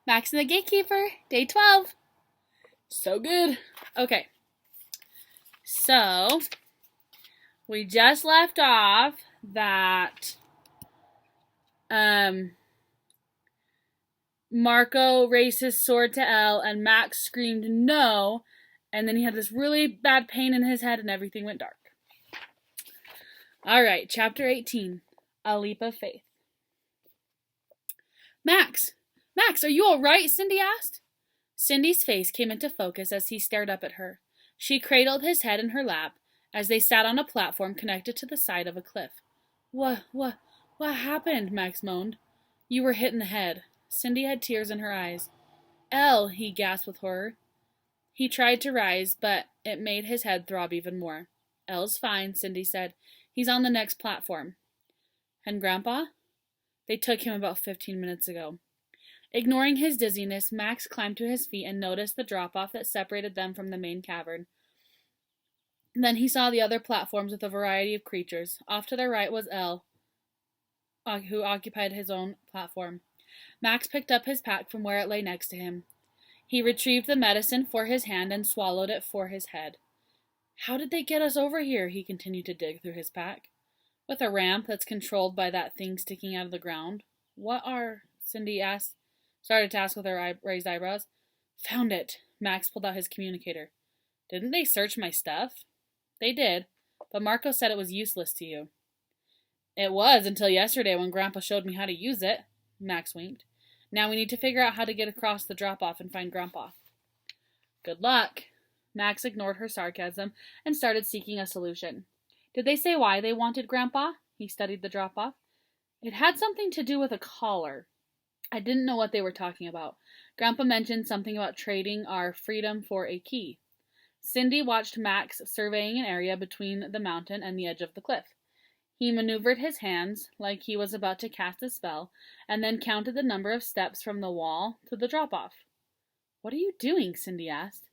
Max and the Gatekeeper, day 12. So good. Okay. So, we just left off that Marco raised his sword to Elle and Max screamed no, and then he had this really bad pain in his head and everything went dark. Alright, chapter 18. A Leap of Faith. Max, are you alright? Cindy asked. Cindy's face came into focus as he stared up at her. She cradled his head in her lap as they sat on a platform connected to the side of a cliff. What happened? Max moaned. You were hit in the head. Cindy had tears in her eyes. Elle, he gasped with horror. He tried to rise, but it made his head throb even more. Elle's fine, Cindy said. He's on the next platform. And Grandpa? They took him about 15 minutes ago. Ignoring his dizziness, Max climbed to his feet and noticed the drop-off that separated them from the main cavern. Then he saw the other platforms with a variety of creatures. Off to their right was Elle, who occupied his own platform. Max picked up his pack from where it lay next to him. He retrieved the medicine for his hand and swallowed it for his head. How did they get us over here? He continued to dig through his pack. With a ramp that's controlled by that thing sticking out of the ground. What are... Cindy started to ask with her raised eyebrows. Found it. Max pulled out his communicator. Didn't they search my stuff? They did, but Marco said it was useless to you. It was until yesterday when Grandpa showed me how to use it. Max winked. Now we need to figure out how to get across the drop-off and find Grandpa. Good luck. Max ignored her sarcasm and started seeking a solution. Did they say why they wanted Grandpa? He studied the drop-off. It had something to do with a collar. I didn't know what they were talking about. Grandpa mentioned something about trading our freedom for a key. Cindy watched Max surveying an area between the mountain and the edge of the cliff. He maneuvered his hands like he was about to cast a spell, and then counted the number of steps from the wall to the drop-off. What are you doing? Cindy asked.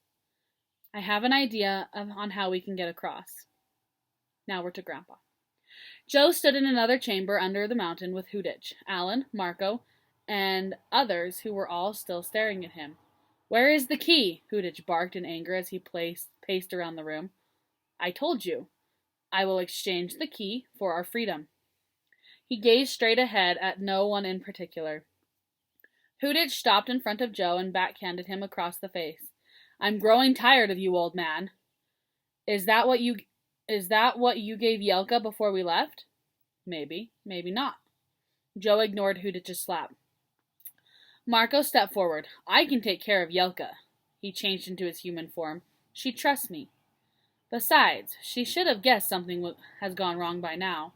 I have an idea on how we can get across. Now we're to Grandpa. Joe stood in another chamber under the mountain with Hudich, Alan, Marco, and others who were all still staring at him. Where is the key? Hudich barked in anger as he paced around the room. I told you. I will exchange the key for our freedom. He gazed straight ahead at no one in particular. Hudich stopped in front of Joe and backhanded him across the face. I'm growing tired of you, old man. Is that what you gave Yelka before we left? Maybe, maybe not. Joe ignored Hudich's slap. Marco stepped forward. I can take care of Yelka. He changed into his human form. She trusts me. Besides, she should have guessed something has gone wrong by now.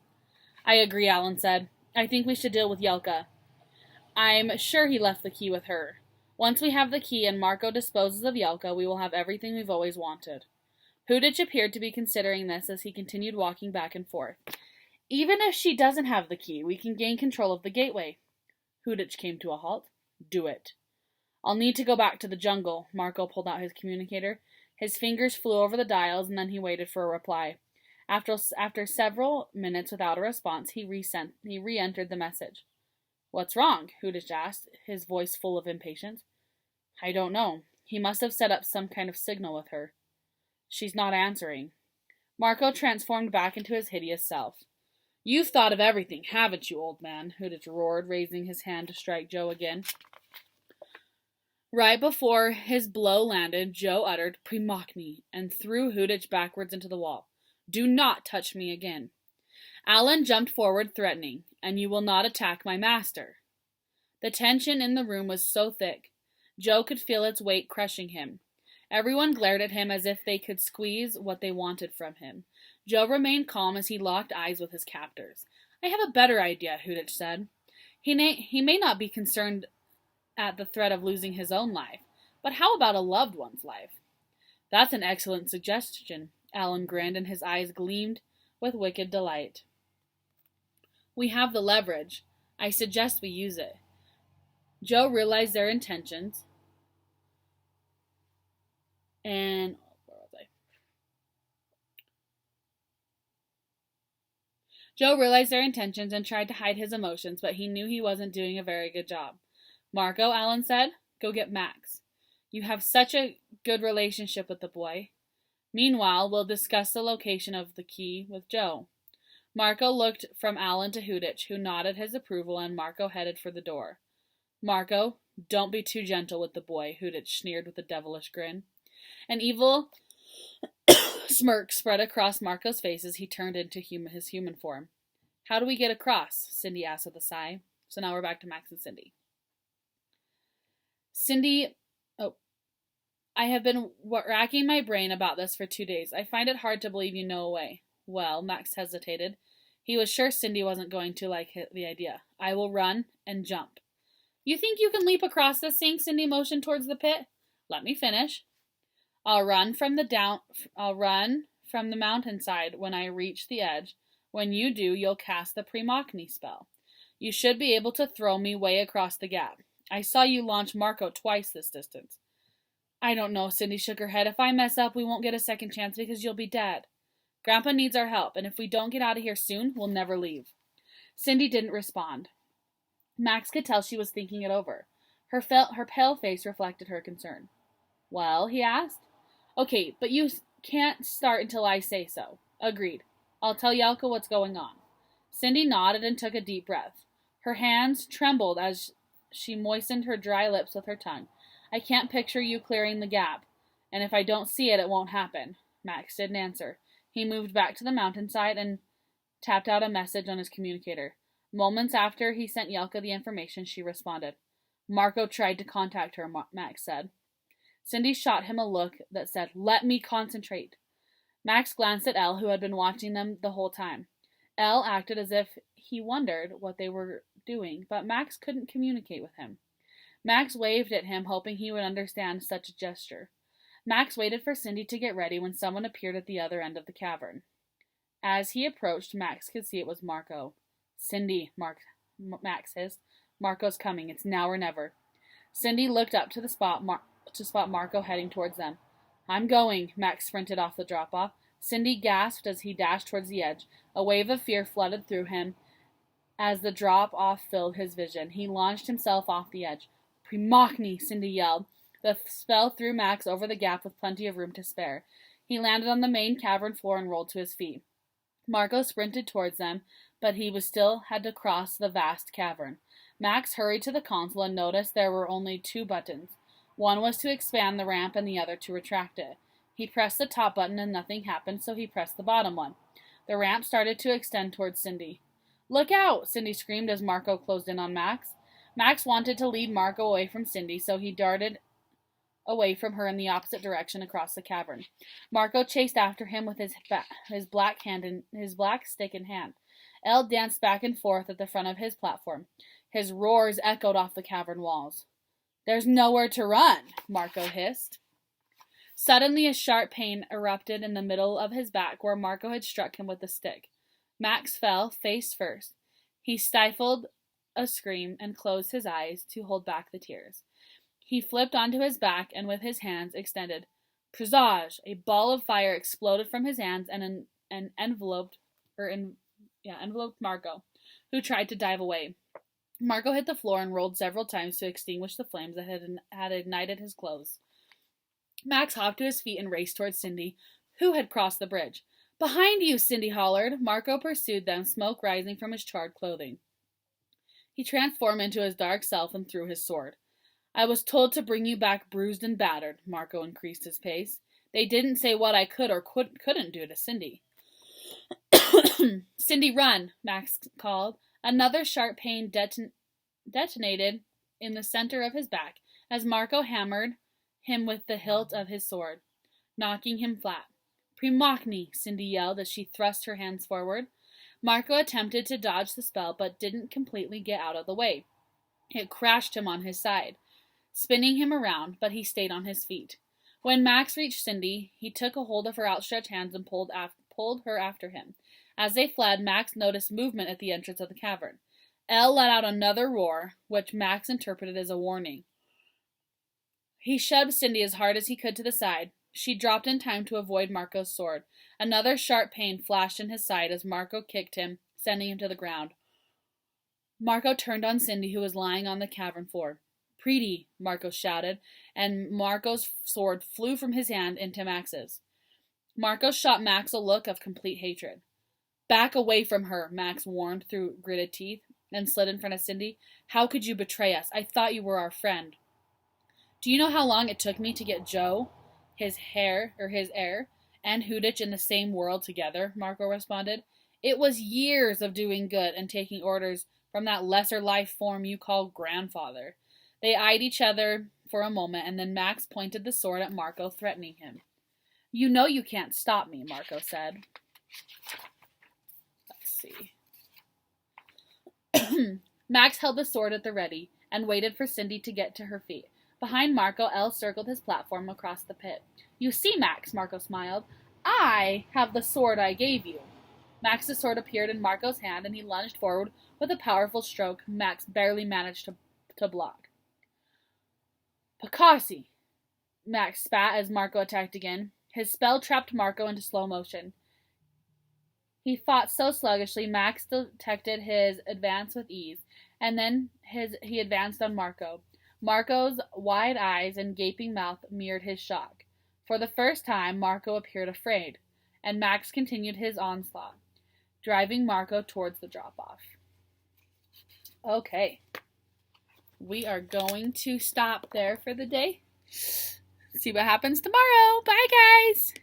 I agree, Alan said. I think we should deal with Yelka. I'm sure he left the key with her. Once we have the key and Marco disposes of Yelka, we will have everything we've always wanted. Hudich appeared to be considering this as he continued walking back and forth. Even if she doesn't have the key, we can gain control of the gateway. Hudich came to a halt. Do it. I'll need to go back to the jungle. Marco pulled out his communicator. His fingers flew over the dials, and then he waited for a reply. After several minutes without a response, he re-entered the message. What's wrong? Hudich asked, his voice full of impatience. I don't know. He must have set up some kind of signal with her. She's not answering. Marco transformed back into his hideous self. You've thought of everything, haven't you, old man? Hudich roared, raising his hand to strike Joe again. Right before his blow landed, Joe uttered Primachni and threw Hudich backwards into the wall. Do not touch me again. Alan jumped forward, threatening, and you will not attack my master. The tension in the room was so thick. Joe could feel its weight crushing him. Everyone glared at him as if they could squeeze what they wanted from him. Joe remained calm as he locked eyes with his captors. I have a better idea, Hudich said. He may not be concerned at the threat of losing his own life, but how about a loved one's life? That's an excellent suggestion. Alan grinned and his eyes gleamed with wicked delight. We have the leverage. I suggest we use it. Joe realized their intentions and tried to hide his emotions, but he knew he wasn't doing a very good job. Marco, Alan said, Go get Max. You have such a good relationship with the boy. Meanwhile, we'll discuss the location of the key with Joe. Marco looked from Alan to Hudich, who nodded his approval, and Marco headed for the door. Marco, don't be too gentle with the boy, Hudich sneered with a devilish grin. An evil smirk spread across Marco's face as he turned into his human form. How do we get across? Cindy asked with a sigh. So now we're back to Max and Cindy. I have been racking my brain about this for 2 days. I find it hard to believe you know a way. Well, Max hesitated. He was sure Cindy wasn't going to like the idea. I will run and jump. You think you can leap across this thing? Cindy motioned towards the pit. Let me finish. I'll run from the mountainside when I reach the edge. When you do, you'll cast the Premachni spell. You should be able to throw me way across the gap. I saw you launch Marco twice this distance. I don't know, Cindy shook her head. If I mess up, we won't get a second chance because you'll be dead. Grandpa needs our help, and if we don't get out of here soon, we'll never leave. Cindy didn't respond. Max could tell she was thinking it over. Her pale face reflected her concern. Well, he asked. Okay, but you can't start until I say so. Agreed. I'll tell Yelka what's going on. Cindy nodded and took a deep breath. Her hands trembled as she moistened her dry lips with her tongue. I can't picture you clearing the gap, and if I don't see it, it won't happen. Max didn't answer. He moved back to the mountainside and tapped out a message on his communicator. Moments after he sent Yelka the information, she responded. Marco tried to contact her, Max said. Cindy shot him a look that said, Let me concentrate. Max glanced at Elle, who had been watching them the whole time. Elle acted as if he wondered what they were doing, but Max couldn't communicate with him. Max waved at him, hoping he would understand such a gesture. Max waited for Cindy to get ready when someone appeared at the other end of the cavern. As he approached, Max could see it was Marco. Cindy, Max hissed. Marco's coming. It's now or never. Cindy looked up to spot Marco heading towards them. I'm going, Max sprinted off the drop-off. Cindy gasped as he dashed towards the edge. A wave of fear flooded through him as the drop-off filled his vision. He launched himself off the edge. Premachni, Cindy yelled. The spell threw Max over the gap with plenty of room to spare. He landed on the main cavern floor and rolled to his feet. Marco sprinted towards them, but he still had to cross the vast cavern. Max hurried to the console and noticed there were only 2 buttons. One was to expand the ramp and the other to retract it. He pressed the top button and nothing happened, so he pressed the bottom one. The ramp started to extend towards Cindy. Look out! Cindy screamed as Marco closed in on Max. Max wanted to lead Marco away from Cindy, so he darted away from her in the opposite direction across the cavern. Marco chased after him with his black stick in hand. Elle danced back and forth at the front of his platform. His roars echoed off the cavern walls. There's nowhere to run, Marco hissed. Suddenly a sharp pain erupted in the middle of his back where Marco had struck him with the stick. Max fell, face first. He stifled a scream and closed his eyes to hold back the tears. He flipped onto his back and with his hands extended. Presage! A ball of fire exploded from his hands and enveloped Marco, who tried to dive away. Marco hit the floor and rolled several times to extinguish the flames that had ignited his clothes. Max hopped to his feet and raced towards Cindy, who had crossed the bridge. Behind you, Cindy hollered. Marco pursued them, smoke rising from his charred clothing. He transformed into his dark self and threw his sword. I was told to bring you back bruised and battered. Marco increased his pace. They didn't say what I could or couldn't do to Cindy. Cindy, run, Max called. Another sharp pain detonated in the center of his back as Marco hammered him with the hilt of his sword, knocking him flat. Premachni, Cindy yelled as she thrust her hands forward. Marco attempted to dodge the spell, but didn't completely get out of the way. It crashed him on his side, spinning him around, but he stayed on his feet. When Max reached Cindy, he took a hold of her outstretched hands and pulled her after him. As they fled, Max noticed movement at the entrance of the cavern. Elle let out another roar, which Max interpreted as a warning. He shoved Cindy as hard as he could to the side. She dropped in time to avoid Marco's sword. Another sharp pain flashed in his side as Marco kicked him, sending him to the ground. Marco turned on Cindy, who was lying on the cavern floor. Pretty, Marco shouted, and Marco's sword flew from his hand into Max's. Marco shot Max a look of complete hatred. Back away from her, Max warned through gritted teeth, and slid in front of Cindy. How could you betray us? I thought you were our friend. Do you know how long it took me to get Joe, his heir, and Hudich in the same world together? Marco responded. It was years of doing good and taking orders from that lesser life form you call grandfather. They eyed each other for a moment, and then Max pointed the sword at Marco, threatening him. You know you can't stop me, Marco said. Let's see. Max held the sword at the ready and waited for Cindy to get to her feet. Behind Marco, Elle circled his platform across the pit. You see, Max, Marco smiled. I have the sword I gave you. Max's sword appeared in Marco's hand, and he lunged forward with a powerful stroke Max barely managed to block. Pakasi! Max spat as Marco attacked again. His spell trapped Marco into slow motion. He fought so sluggishly, Max detected his advance with ease, and then he advanced on Marco. Marco's wide eyes and gaping mouth mirrored his shock. For the first time, Marco appeared afraid, and Max continued his onslaught, driving Marco towards the drop-off. Okay. We are going to stop there for the day. See what happens tomorrow. Bye, guys!